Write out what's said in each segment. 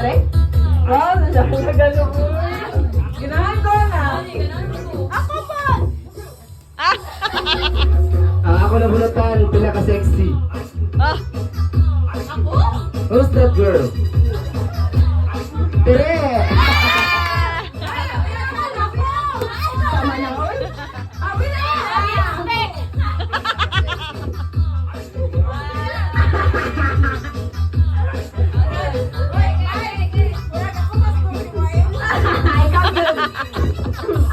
pre? Wow, nagagano mo. Ginahan ko na. Ako pa! Ako na bulatan, pinaka-sexy. Ah! Who's that girl? Tere! Tama na ko. Abi na!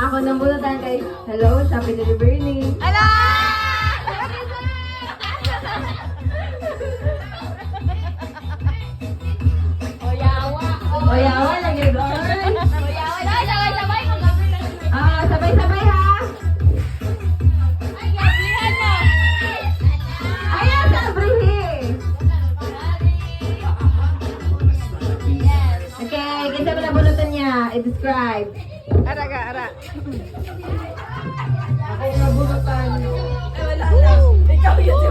Ako nang bulatan kay hello, Shopee Delivery ni. Ala! Oyawa lagi doon. Ah, sabay-sabay ha. Ayan, sabrihi. Okay, kinsa ba nabulutan niya? I-describe. Ara ka, ara. Ako nabulutan. Ikaw yun si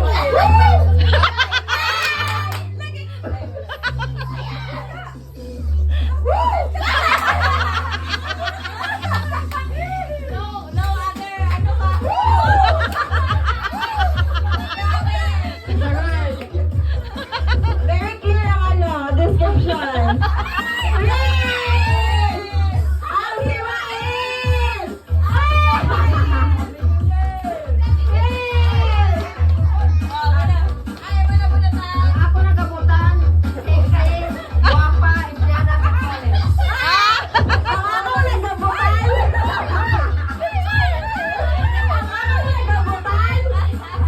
Very clear ang ano, description. Ang hiwain! Ako nagabutan. Sexy, guwapa, empleyada ka pala. Ako nagabutan.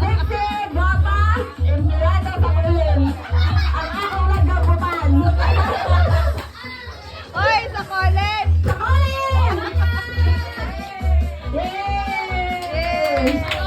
Sexy, guwapa, empleyada sa kulim. Ang akong nagabutan. Oy, sa college! Sa kulim! Yay!